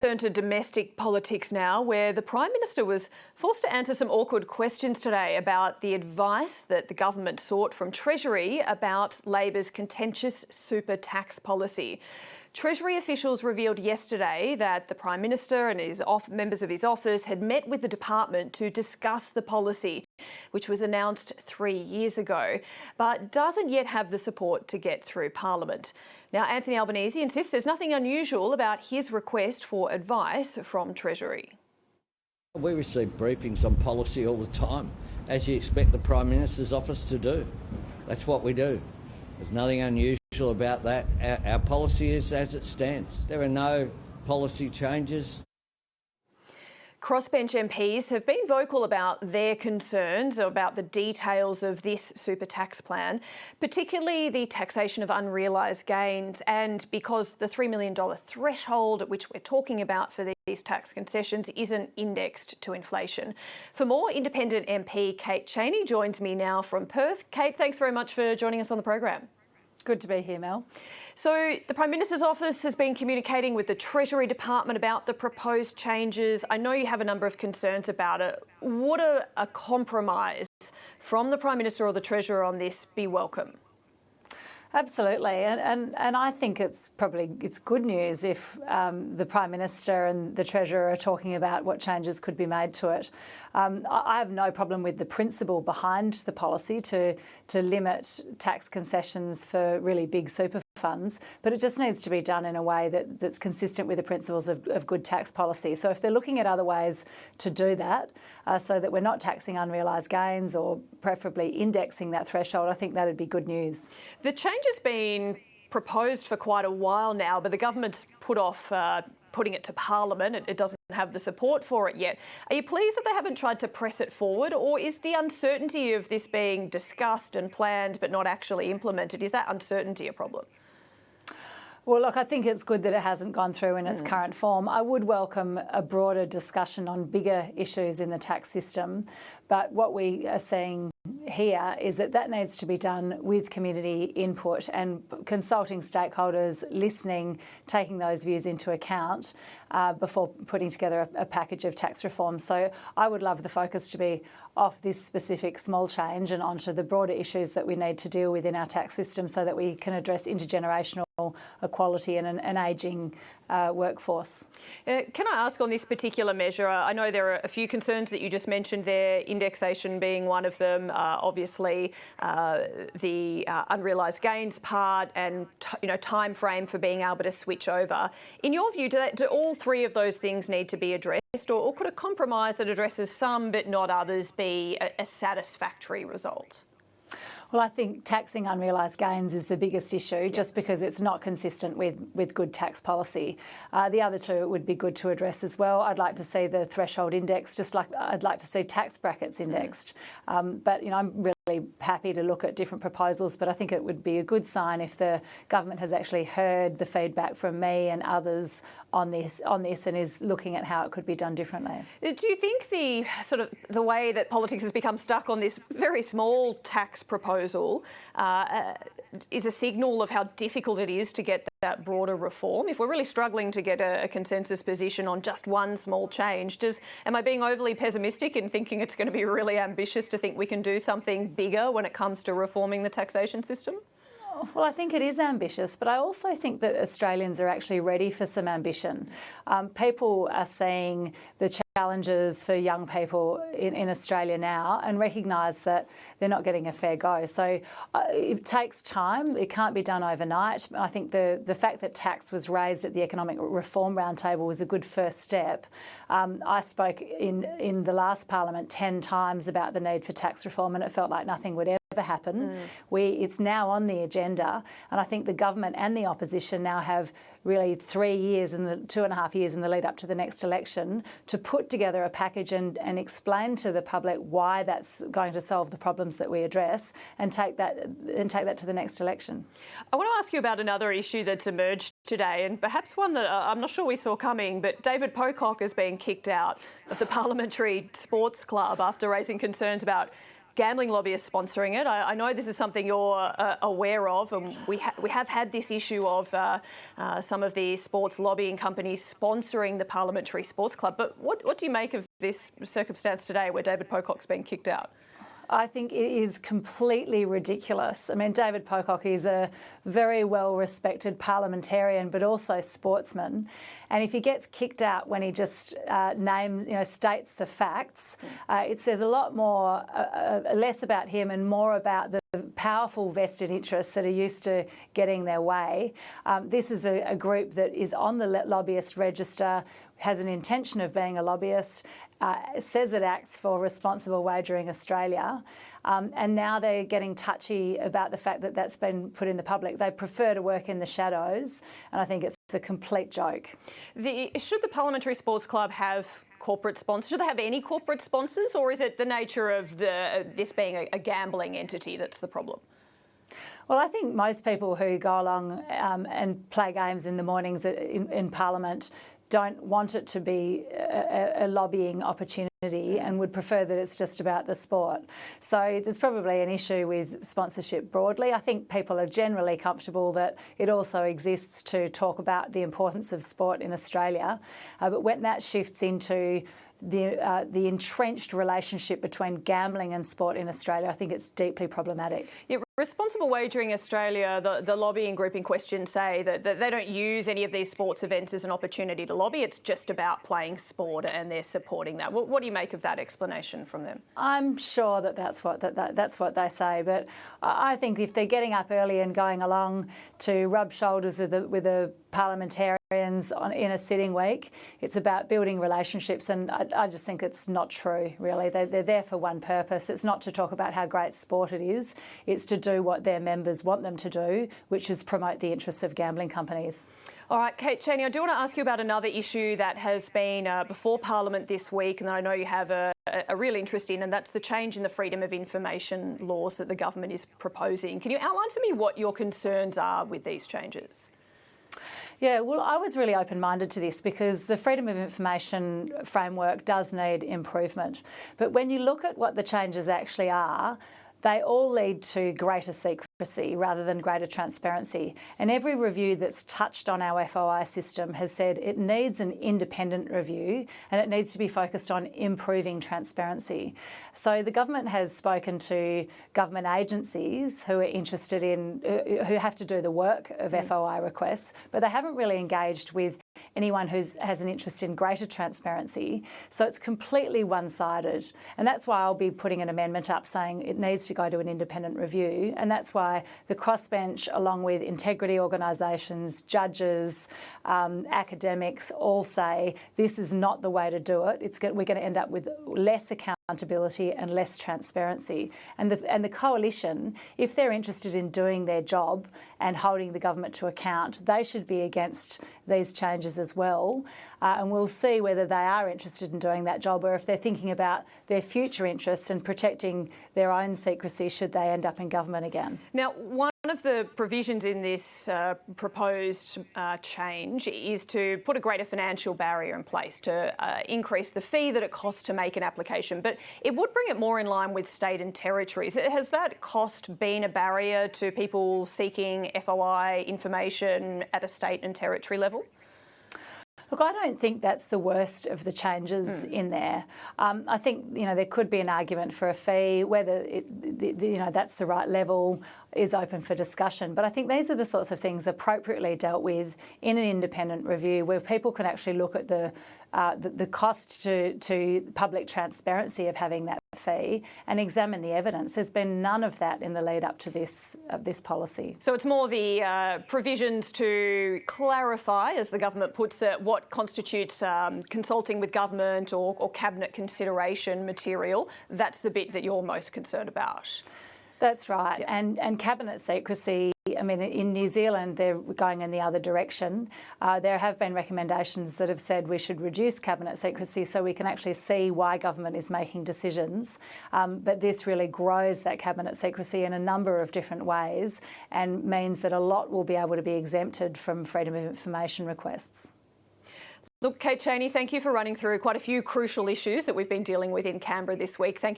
Turn to domestic politics now, where the Prime Minister was forced to answer some awkward questions today about the advice that the government sought from Treasury about Labor's contentious super tax policy. Treasury officials revealed yesterday that the Prime Minister and members of his office had met with the department to discuss the policy, which was announced 3 years ago, but doesn't yet have the support to get through Parliament. Now, Anthony Albanese insists there's nothing unusual about his request for advice from Treasury. We receive briefings on policy all the time, as you expect the Prime Minister's office to do. That's what we do. There's nothing unusual about that. Our policy is as it stands. There are no policy changes. Crossbench MPs have been vocal about their concerns about the details of this super tax plan, particularly the taxation of unrealised gains, and because the $3 million threshold at which we're talking about for these tax concessions isn't indexed to inflation. For more, independent MP Kate Chaney joins me now from Perth. Kate, thanks very much for joining us on the program. Good to be here, Mel. So the Prime Minister's office has been communicating with the Treasury Department about the proposed changes. I know you have a number of concerns about it. Would a compromise from the Prime Minister or the Treasurer on this be welcome? Absolutely, and I think it's good news if the Prime Minister and the Treasurer are talking about what changes could be made to it. I have no problem with the principle behind the policy to limit tax concessions for really big super funds, but it just needs to be done in a way that's consistent with the principles of good tax policy. So if they're looking at other ways to do that, so that we're not taxing unrealised gains or preferably indexing that threshold, I think that'd be good news. The change has been proposed for quite a while now, but the government's put off putting it to Parliament. It doesn't have the support for it yet. Are you pleased that they haven't tried to press it forward, or is the uncertainty of this being discussed and planned but not actually implemented, is that uncertainty a problem? Well, look, I think it's good that it hasn't gone through in its current form. I would welcome a broader discussion on bigger issues in the tax system, but what we are seeing here is that needs to be done with community input and consulting stakeholders, listening, taking those views into account before putting together a package of tax reform. So I would love the focus to be off this specific small change and onto the broader issues that we need to deal with in our tax system so that we can address intergenerational equality and an ageing workforce. Can I ask on this particular measure, I know there are a few concerns that you just mentioned there, indexation being one of them, obviously the unrealised gains part and time frame for being able to switch over. In your view, do all three of those things need to be addressed, or could a compromise that addresses some but not others be a satisfactory result? Well, I think taxing unrealised gains is the biggest issue, just because it's not consistent with good tax policy. The other two would be good to address as well. I'd like to see the threshold indexed, just like I'd like to see tax brackets indexed. But I'm really happy to look at different proposals, but I think it would be a good sign if the government has actually heard the feedback from me and others on this and is looking at how it could be done differently. Do you think the way that politics has become stuck on this very small tax proposal is a signal of how difficult it is to get that broader reform? If we're really struggling to get a consensus position on just one small change, am I being overly pessimistic in thinking it's going to be really ambitious to think we can do something bigger when it comes to reforming the taxation system? Well, I think it is ambitious, but I also think that Australians are actually ready for some ambition. People are seeing the challenges for young people in Australia now and recognise that they're not getting a fair go. So it takes time. It can't be done overnight. I think the fact that tax was raised at the Economic Reform Roundtable was a good first step. I spoke in the last Parliament 10 times about the need for tax reform, and it felt like nothing would ever happen. It's now on the agenda, and I think the government and the opposition now have really 3 years and 2.5 years in the lead up to the next election to put together a package and explain to the public why that's going to solve the problems that we address, and take that to the next election. I want to ask you about another issue that's emerged today, and perhaps one that I'm not sure we saw coming, but David Pocock has been kicked out of the Parliamentary Sports Club after raising concerns about gambling lobbyists sponsoring it. I know this is something you're aware of, and we have had this issue of some of the sports lobbying companies sponsoring the Parliamentary Sports Club. But what do you make of this circumstance today where David Pocock's been kicked out? I think it is completely ridiculous. I mean, David Pocock is a very well-respected parliamentarian, but also sportsman. And if he gets kicked out when he just states the facts, it says a lot more, less about him and more about the powerful vested interests that are used to getting their way. This is a group that is on the lobbyist register, has an intention of being a lobbyist, says it acts for Responsible Wagering Australia, and now they're getting touchy about the fact that that's been put in the public. They prefer to work in the shadows, and I think it's a complete joke. Should the Parliamentary Sports Club have corporate sponsors? Should they have any corporate sponsors, or is it the nature of this being a gambling entity that's the problem? Well, I think most people who go along and play games in the mornings in Parliament don't want it to be a lobbying opportunity and would prefer that it's just about the sport. So there's probably an issue with sponsorship broadly. I think people are generally comfortable that it also exists to talk about the importance of sport in Australia. But when that shifts into the entrenched relationship between gambling and sport in Australia, I think it's deeply problematic. Yeah, Responsible Wagering Australia, the lobbying group in question, say that they don't use any of these sports events as an opportunity to lobby. It's just about playing sport, and they're supporting that. What do you make of that explanation from them? I'm sure that's what they say, but I think if they're getting up early and going along to rub shoulders with the parliamentarians in a sitting week, it's about building relationships, and I just think it's not true, really. They're there for one purpose. It's not to talk about how great sport it is. It's to do what their members want them to do, which is promote the interests of gambling companies. All right, Kate Chaney, I do want to ask you about another issue that has been before Parliament this week, and I know you have a real interest in, and that's the change in the freedom of information laws that the government is proposing. Can you outline for me what your concerns are with these changes? Yeah, well, I was really open-minded to this because the freedom of information framework does need improvement. But when you look at what the changes actually are, they all lead to greater secrecy rather than greater transparency. And every review that's touched on our FOI system has said it needs an independent review and it needs to be focused on improving transparency. So the government has spoken to government agencies who are interested in, who have to do the work of FOI requests, but they haven't really engaged with anyone who has an interest in greater transparency. So it's completely one-sided. And that's why I'll be putting an amendment up saying it needs to go to an independent review. And that's why the crossbench, along with integrity organisations, judges, academics, all say this is not the way to do it. We're going to end up with less accountability and less transparency. And the coalition, if they're interested in doing their job and holding the government to account, they should be against these changes as well. And we'll see whether they are interested in doing that job or if they're thinking about their future interests and protecting their own secrecy should they end up in government again. Now, one of the provisions in this proposed change is to put a greater financial barrier in place to increase the fee that it costs to make an application, but it would bring it more in line with state and territories. Has that cost been a barrier to people seeking FOI information at a state and territory level? Look, I don't think that's the worst of the changes in there. I think there could be an argument for a fee, whether that's the right level is open for discussion. But I think these are the sorts of things appropriately dealt with in an independent review where people can actually look at the cost to public transparency of having that fee and examine the evidence. There's been none of that in the lead up to this policy. So it's more the provisions to clarify, as the government puts it, what constitutes consulting with government or cabinet consideration material. That's the bit that you're most concerned about. That's right. Yeah. And cabinet secrecy, I mean, in New Zealand, they're going in the other direction. There have been recommendations that have said we should reduce cabinet secrecy so we can actually see why government is making decisions. But this really grows that cabinet secrecy in a number of different ways and means that a lot will be able to be exempted from freedom of information requests. Look, Kate Chaney, thank you for running through quite a few crucial issues that we've been dealing with in Canberra this week. Thank